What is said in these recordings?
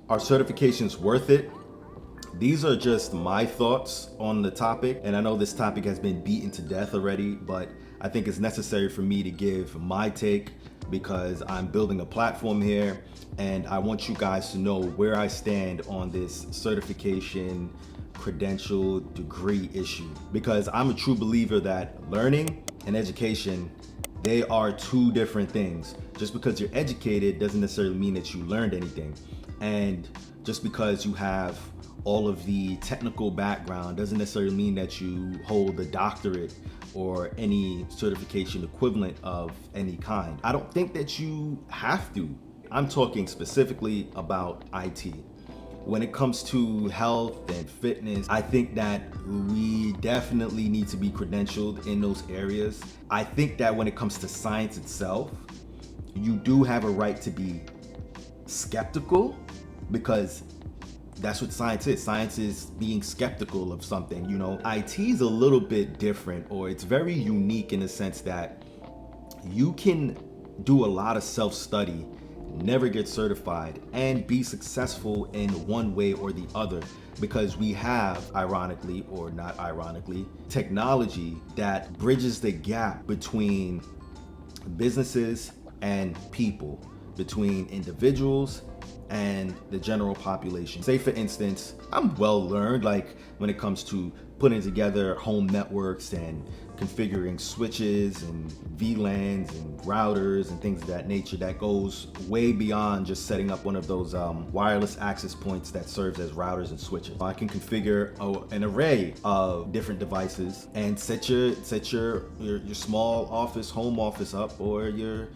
Are certifications worth it? These are just my thoughts on the topic, and I know this topic has been beaten to death already, but I think it's necessary for me to give my take because I'm building a platform here and I want you guys to know where I stand on this certification, credential, degree issue. Because I'm a true believer that learning and education, they are two different things. Just because you're educated doesn't necessarily mean that you learned anything. And just because you have all of the technical background doesn't necessarily mean that you hold a doctorate or any certification equivalent of any kind. I don't think that you have to. I'm talking specifically about IT. When it comes to health and fitness, I think that we definitely need to be credentialed in those areas. I think that when it comes to science itself, you do have a right to be skeptical because that's what science is. Science is being skeptical of something. You know, IT is a little bit different, or it's very unique in the sense that you can do a lot of self-study, never get certified, and be successful in one way or the other because we have, ironically or not ironically, technology that bridges the gap between businesses and people, between individuals and the general population. Say for instance, I'm well learned like when it comes to putting together home networks and configuring switches and VLANs and routers and things of that nature that goes way beyond just setting up one of those wireless access points that serves as routers and switches. I can configure an array of different devices and set your small office, home office up, or your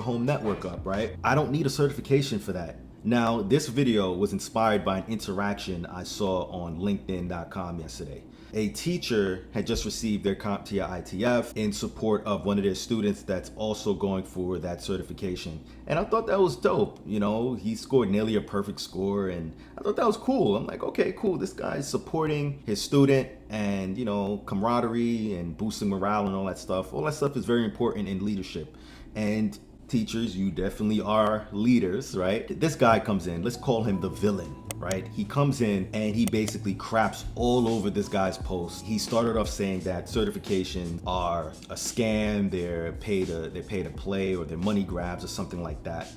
home network up, right? I don't need a certification for that. Now, this video was inspired by an interaction I saw on LinkedIn.com yesterday. A teacher had just received their CompTIA ITF in support of one of their students that's also going for that certification. And I thought that was dope. You know, he scored nearly a perfect score and I thought that was cool. I'm like, okay, cool. This guy's supporting his student and, you know, camaraderie and boosting morale and all that stuff. All that stuff is very important in leadership. And teachers, you definitely are leaders, right? This guy comes in, let's call him the villain, right? He comes in and he basically craps all over this guy's post. He started off saying that certifications are a scam, they're pay to play, or they're money grabs or something like that.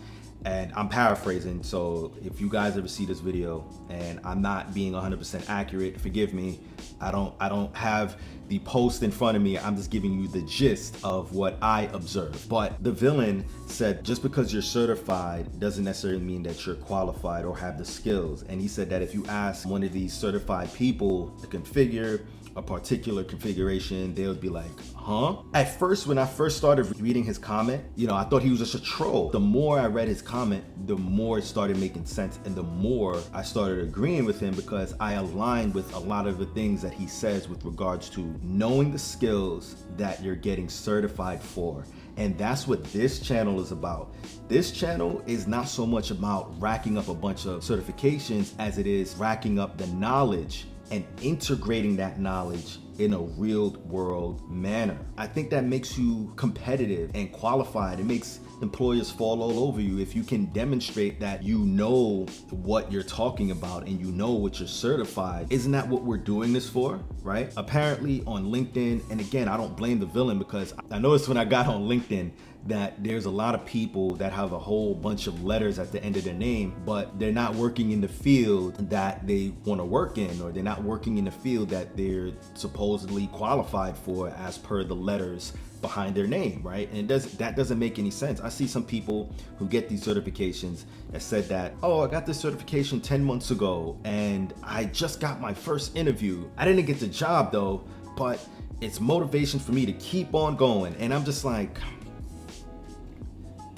And I'm paraphrasing, so if you guys ever see this video and I'm not being 100% accurate, forgive me. I don't have the post in front of me. I'm just giving you the gist of what I observed. But the villain said just because you're certified doesn't necessarily mean that you're qualified or have the skills. And he said that if you ask one of these certified people to configure a particular configuration, they would be like, huh? At first, when I first started reading his comment, you know, I thought he was just a troll. The more I read his comment, the more it started making sense and the more I started agreeing with him because I aligned with a lot of the things that he says with regards to knowing the skills that you're getting certified for. And that's what this channel is about. This channel is not so much about racking up a bunch of certifications as it is racking up the knowledge and integrating that knowledge in a real world manner. I think that makes you competitive and qualified. It makes employers fall all over you if you can demonstrate that you know what you're talking about and you know what you're certified. Isn't that what we're doing this for, right? Apparently on LinkedIn, and again, I don't blame the villain because I noticed when I got on LinkedIn that there's a lot of people that have a whole bunch of letters at the end of their name, but they're not working in the field that they want to work in, or they're not working in the field that they're supposedly qualified for as per the letters behind their name, right? And that doesn't make any sense. I see some people who get these certifications that said that, oh, I got this certification 10 months ago and I just got my first interview. I didn't get the job though, but it's motivation for me to keep on going. And I'm just like,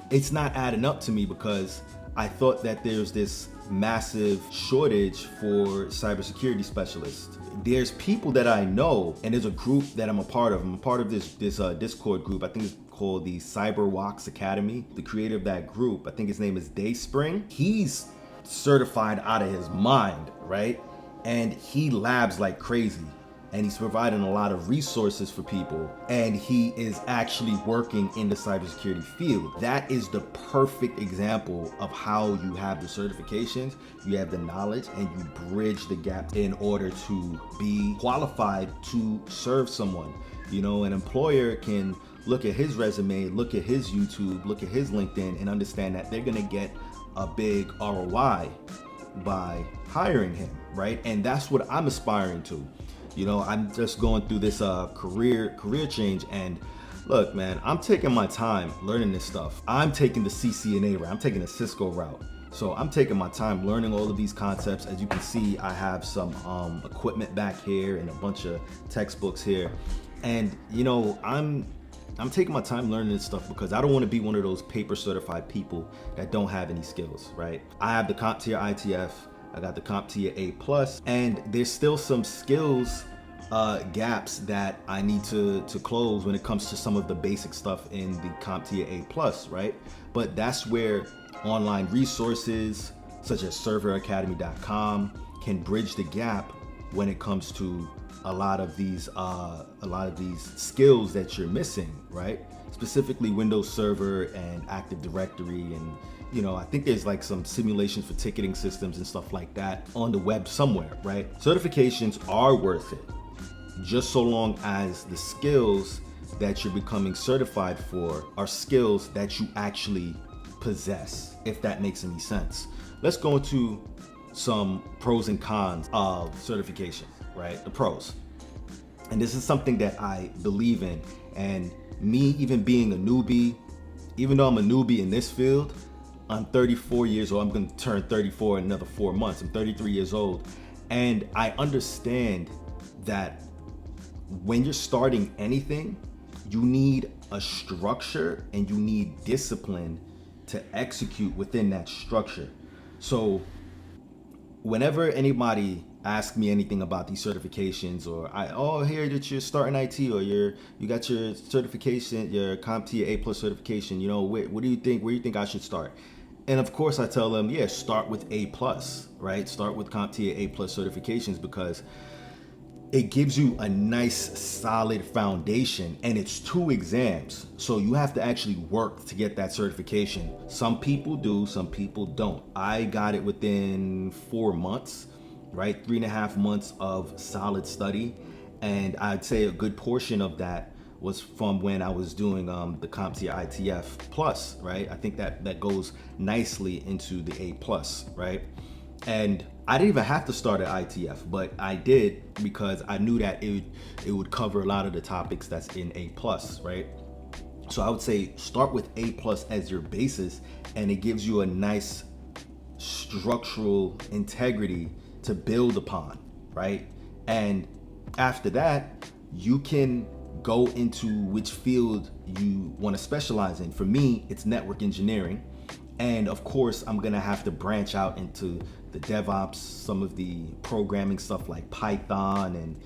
it's not adding up to me because I thought that there's this massive shortage for cybersecurity specialists. There's people that I know, and there's a group that I'm a part of. I'm a part of this Discord group. I think it's called the CyberWalks Academy. The creator of that group, I think his name is Dayspring. He's certified out of his mind, right? And he labs like crazy. and he's providing a lot of resources for people, and he is actually working in the cybersecurity field. That is the perfect example of how you have the certifications, you have the knowledge, and you bridge the gap in order to be qualified to serve someone. You know, an employer can look at his resume, look at his YouTube, look at his LinkedIn, and understand that they're gonna get a big ROI by hiring him, right? And that's what I'm aspiring to. You know, I'm just going through this career change, and look, man, I'm taking my time learning this stuff. I'm taking the CCNA route. I'm taking the Cisco route. So I'm taking my time learning all of these concepts. As you can see, I have some equipment back here and a bunch of textbooks here. And you know, I'm taking my time learning this stuff because I don't want to be one of those paper certified people that don't have any skills, right? I have the CompTIA ITF, I got the CompTIA A+, and there's still some skills gaps that I need to close when it comes to some of the basic stuff in the CompTIA A+, right? But that's where online resources such as serveracademy.com can bridge the gap when it comes to a lot of these skills that you're missing, right? Specifically Windows Server and Active Directory, and you know, I think there's like some simulations for ticketing systems and stuff like that on the web somewhere, right? Certifications are worth it, just so long as the skills that you're becoming certified for are skills that you actually possess, if that makes any sense. Let's go into some pros and cons of certification, right? The pros. And this is something that I believe in. And me even being a newbie, even though I'm a newbie in this field, I'm 34 years old. I'm going to turn 34 in another 4 months. I'm 33 years old. And I understand that when you're starting anything, you need a structure and you need discipline to execute within that structure. So whenever anybody asks me anything about these certifications, or I hear that you're starting IT, or you got your certification, your CompTIA A+ certification, you know, what do you think, where do you think I should start? And of course I tell them, yeah, start with A+, right? Start with CompTIA A+ certifications because it gives you a nice solid foundation, and it's 2 exams. So you have to actually work to get that certification. Some people do, some people don't. I got it within 4 months, right? 3.5 months of solid study. And I'd say a good portion of that was from when I was doing the CompTIA ITF plus, right? I think that goes nicely into the A+, right? And I didn't even have to start at ITF, but I did because I knew that it would cover a lot of the topics that's in A+, right? So I would say start with A+ as your basis, and it gives you a nice structural integrity to build upon, right? And after that, you can go into which field you want to specialize in. For me, it's network engineering. And of course, I'm gonna have to branch out into the DevOps, some of the programming stuff like Python and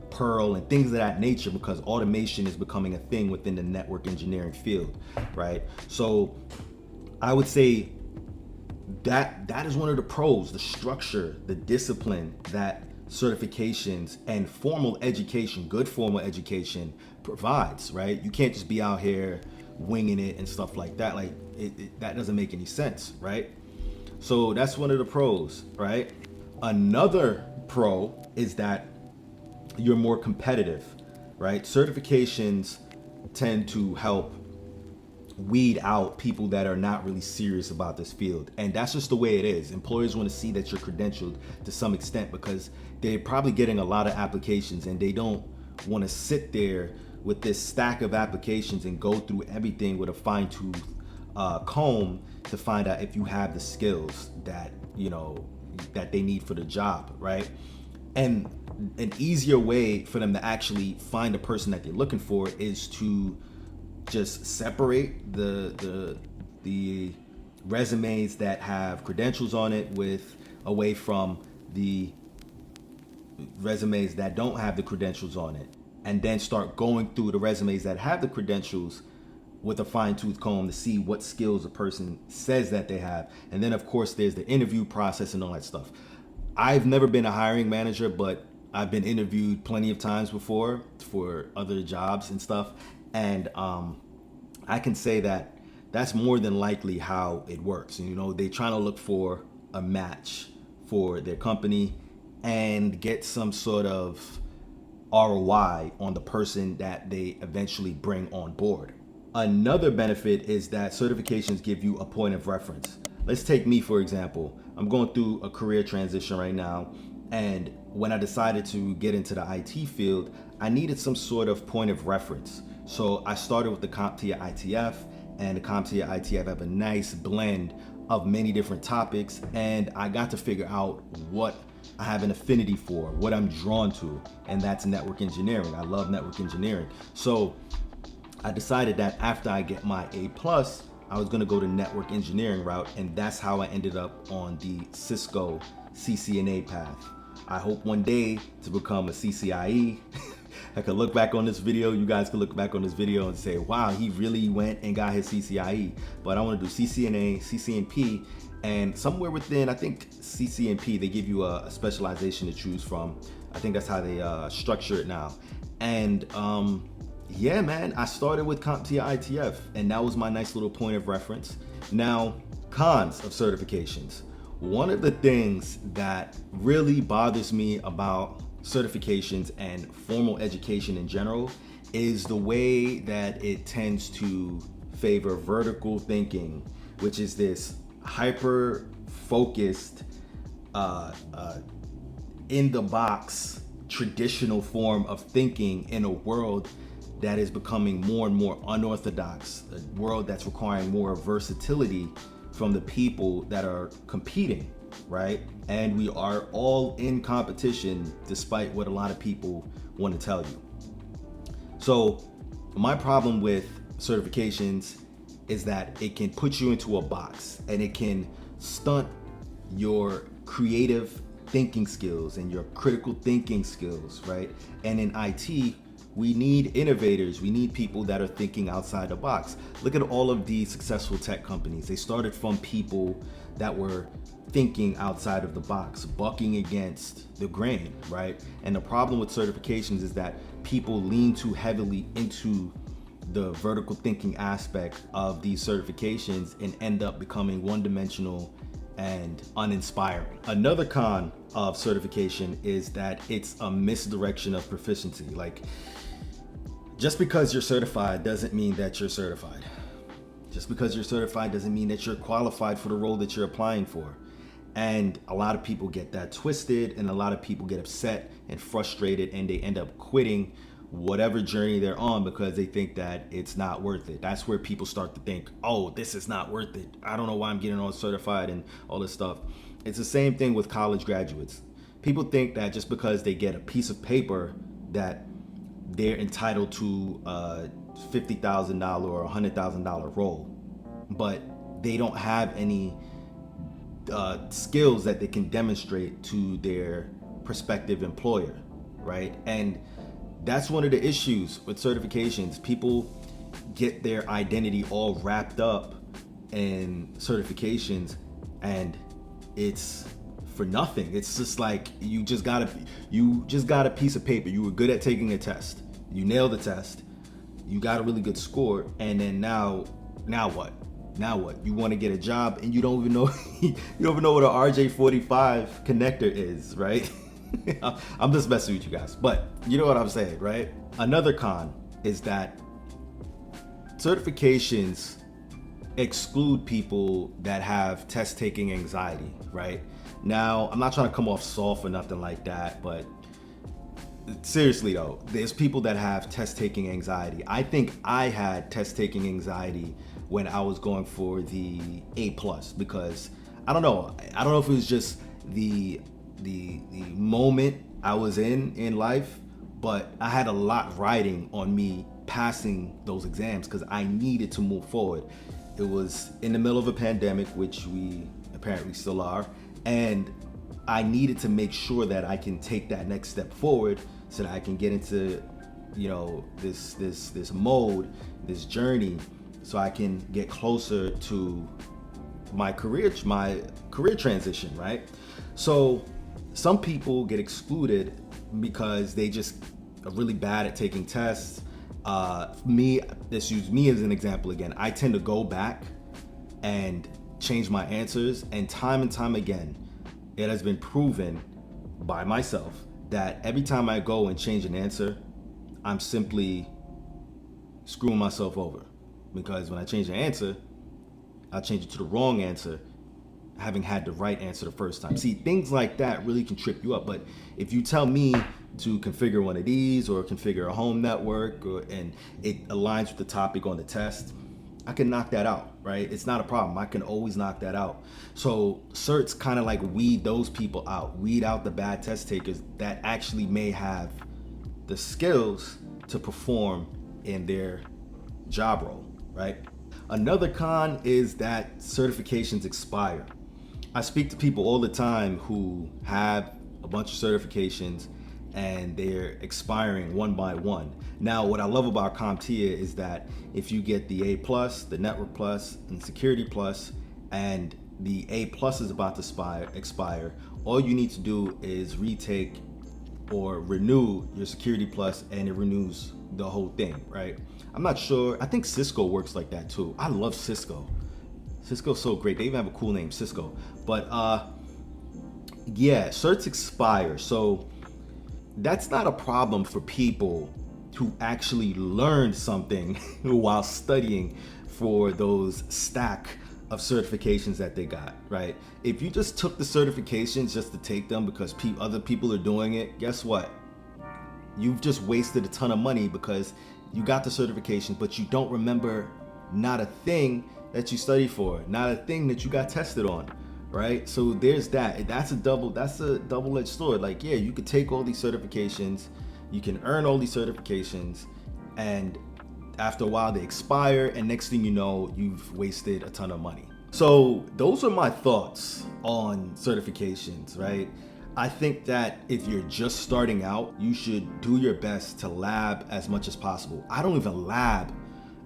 Perl and things of that nature, because automation is becoming a thing within the network engineering field, right? So I would say that is one of the pros, the structure, the discipline that certifications and formal education, good formal education provides, right? You can't just be out here winging it and stuff like that. Like that doesn't make any sense, right? So that's one of the pros, right? Another pro is that you're more competitive, right? Certifications tend to help weed out people that are not really serious about this field. And that's just the way it is. Employers want to see that you're credentialed to some extent because they're probably getting a lot of applications, and they don't want to sit there with this stack of applications and go through everything with a fine-tooth comb to find out if you have the skills that, you know, that they need for the job, right? And an easier way for them to actually find the person that they're looking for is to just separate the resumes that have credentials on it away from the resumes that don't have the credentials on it, and then start going through the resumes that have the credentials with a fine-tooth comb to see what skills a person says that they have. And then of course there's the interview process and all that stuff. I've never been a hiring manager, but I've been interviewed plenty of times before for other jobs and stuff, and I can say that that's more than likely how it works. And, they're trying to look for a match for their company and get some sort of ROI on the person that they eventually bring on board. Another benefit is that certifications give you a point of reference. Let's take me, for example. I'm going through a career transition right now, and when I decided to get into the IT field, I needed some sort of point of reference. So I started with the CompTIA ITF, and the CompTIA ITF have a nice blend of many different topics, and I got to figure out what I have an affinity for, what I'm drawn to, and that's network engineering. I love network engineering. So I decided that after I get my A+, I was gonna go the network engineering route, and that's how I ended up on the Cisco CCNA path. I hope one day to become a CCIE. I could look back on this video, you guys could look back on this video and say, wow, he really went and got his CCIE. But I wanna do CCNA, CCNP, and somewhere within, I think CCNP, they give you a specialization to choose from. I think that's how they structure it now. And yeah, man, I started with CompTIA ITF, and that was my nice little point of reference. Now, cons of certifications. One of the things that really bothers me about certifications and formal education in general is the way that it tends to favor vertical thinking, which is this hyper focused, in the box, traditional form of thinking in a world that is becoming more and more unorthodox, a world that's requiring more versatility from the people that are competing, right? And we are all in competition despite what a lot of people want to tell you. So my problem with certifications is that it can put you into a box, and it can stunt your creative thinking skills and your critical thinking skills, right? And in IT, we need innovators. We need people that are thinking outside the box. Look at all of these successful tech companies. They started from people that were thinking outside of the box, bucking against the grain, right? And the problem with certifications is that people lean too heavily into the vertical thinking aspect of these certifications and end up becoming one-dimensional and uninspiring. Another con of certification is that it's a misdirection of proficiency. Like, just because you're certified doesn't mean that you're certified. Just because you're certified doesn't mean that you're qualified for the role that you're applying for. And a lot of people get that twisted, and a lot of people get upset and frustrated, and they end up quitting whatever journey they're on because they think that it's not worth it. That's where people start to think, oh, this is not worth it. I don't know why I'm getting all certified and all this stuff. It's the same thing with college graduates. People think that just because they get a piece of paper that they're entitled to a $50,000 or $100,000 role, but they don't have any skills that they can demonstrate to their prospective employer, right? And that's one of the issues with certifications. People get their identity all wrapped up in certifications, and it's for nothing. It's just like you just got a piece of paper. You were good at taking a test. You nailed the test. You got a really good score, and then now what? Now what? You want to get a job, and you don't even know you don't even know what an RJ45 connector is, right? I'm just messing with you guys, but you know what I'm saying, right? Another con is that certifications exclude people that have test taking anxiety, right? Now, I'm not trying to come off soft or nothing like that, but seriously though, there's people that have test taking anxiety. I think I had test taking anxiety when I was going for the A+, because I don't know if it was just the moment I was in life, but I had a lot riding on me passing those exams because I needed to move forward. It was in the middle of a pandemic, which we apparently still are, and I needed to make sure that I can take that next step forward so that I can get into, this mode, this journey, so I can get closer to my career transition, right? So some people get excluded because they just are really bad at taking tests. Me, let's use me as an example again. I tend to go back and change my answers, and time again, it has been proven by myself that every time I go and change an answer, I'm simply screwing myself over. Because when I change an answer, I'll change it to the wrong answer, having had the right answer the first time. See, things like that really can trip you up. But if you tell me to configure one of these or configure a home network, and it aligns with the topic on the test, I can knock that out, right? It's not a problem. I can always knock that out. So certs kind of like weed those people out, weed out the bad test takers that actually may have the skills to perform in their job role, right? Another con is that certifications expire. I speak to people all the time who have a bunch of certifications and they're expiring one by one. Now, what I love about CompTIA is that if you get the A+, the Network Plus, and Security Plus, and the A+ is about to expire, all you need to do is retake or renew your Security Plus, and it renews the whole thing, right? I'm not sure. I think Cisco works like that too. I love Cisco. Cisco's so great. They even have a cool name, Cisco. But yeah, certs expire. So that's not a problem for people who actually learned something while studying for those stack of certifications that they got, right? If you just took the certifications just to take them because other people are doing it, guess what? You've just wasted a ton of money because you got the certification, but you don't remember not a thing that you studied for, not a thing that you got tested on, right? So there's that. That's a double-edged sword. Like, yeah, you could take all these certifications, you can earn all these certifications, and after a while they expire, and next thing you know, you've wasted a ton of money. So those are my thoughts on certifications, right? I think that if you're just starting out, you should do your best to lab as much as possible. I don't even lab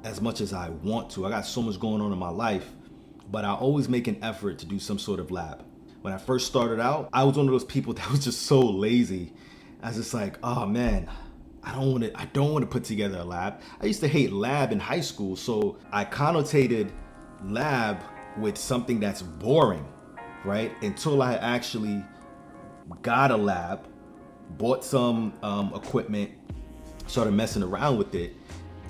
as much as I want to. I got so much going on in my life, but I always make an effort to do some sort of lab. When I first started out, I was one of those people that was just so lazy. I was just like, oh man, I don't want to put together a lab. I used to hate lab in high school, so I connotated lab with something that's boring, right? Until I actually got a lab, bought some equipment, started messing around with it,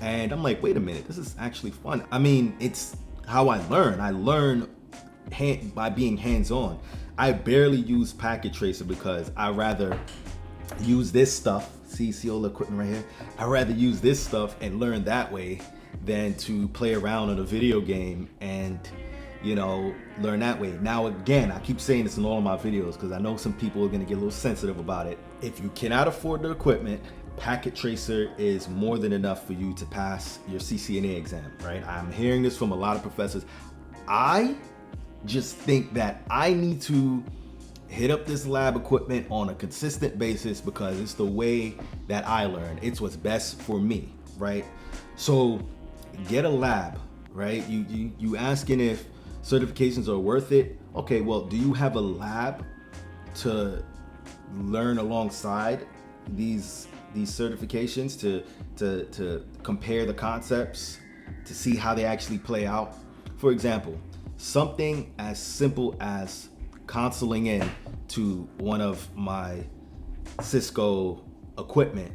and I'm like, wait a minute, this is actually fun. I mean, it's how I learn. I learn by being hands-on. I barely use Packet Tracer because I rather use this stuff. See all the equipment right here? I rather use this stuff and learn that way than to play around in a video game and, you know, learn that way. Now, again, I keep saying this in all of my videos because I know some people are going to get a little sensitive about it. If you cannot afford the equipment, Packet Tracer is more than enough for you to pass your CCNA exam, right? I'm hearing this from a lot of professors. I just think that I need to hit up this lab equipment on a consistent basis because it's the way that I learn. It's what's best for me, right? So get a lab, right? You asking if certifications are worth it. Okay, well, do you have a lab to learn alongside these certifications to compare the concepts, to see how they actually play out? For example, something as simple as consoling in to one of my Cisco equipment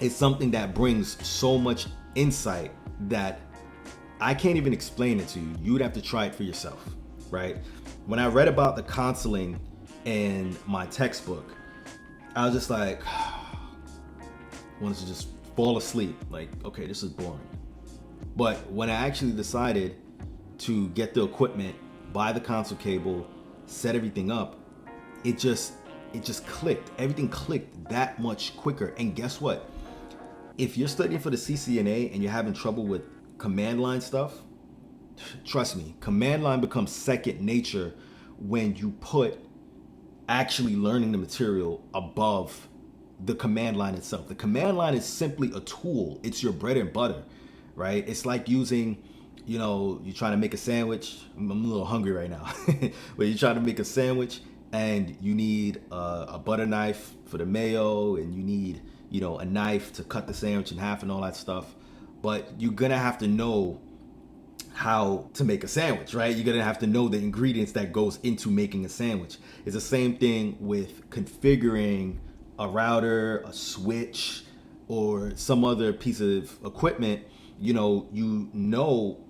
is something that brings so much insight that I can't even explain it to you. You would have to try it for yourself, right? When I read about the consoling in my textbook, I was just like, wanted to just fall asleep. Like, okay, this is boring. But when I actually decided to get the equipment, buy the console cable, set everything up, it just clicked. Everything clicked that much quicker. And guess what? If you're studying for the CCNA and you're having trouble with command line stuff, trust me, command line becomes second nature when you put actually learning the material above the command line itself. The command line is simply a tool. It's your bread and butter, right? It's like using, you're trying to make a sandwich. I'm a little hungry right now. But you're trying to make a sandwich and you need a butter knife for the mayo, and you need, you know, a knife to cut the sandwich in half and all that stuff. But you're gonna have to know how to make a sandwich, right? You're gonna have to know the ingredients that goes into making a sandwich. It's the same thing with configuring a router, a switch, or some other piece of equipment. You know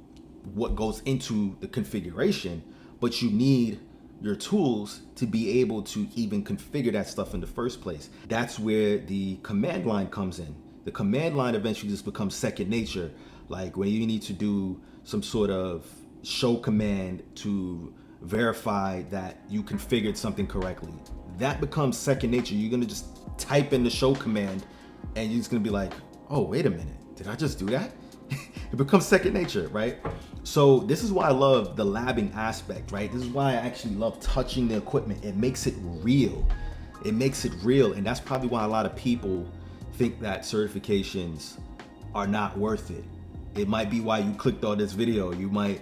what goes into the configuration, but you need your tools to be able to even configure that stuff in the first place. That's where the command line comes in. The command line eventually just becomes second nature. Like when you need to do some sort of show command to verify that you configured something correctly, that becomes second nature. You're gonna just type in the show command and you're just gonna be like, oh, wait a minute, did I just do that? It becomes second nature, right? So this is why I love the labbing aspect, right? This is why I actually love touching the equipment. It makes it real. It makes it real. And that's probably why a lot of people think that certifications are not worth it. It might be why you clicked on this video. You might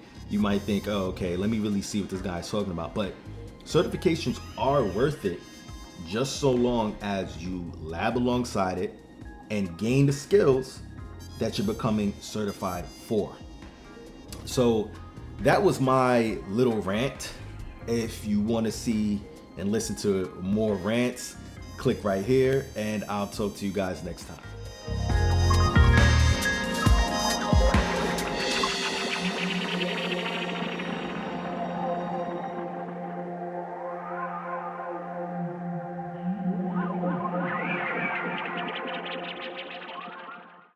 think, oh, okay, let me really see what this guy's talking about. But certifications are worth it just so long as you lab alongside it and gain the skills that you're becoming certified for. So that was my little rant. If you want to see and listen to more rants, click right here, and I'll talk to you guys next time.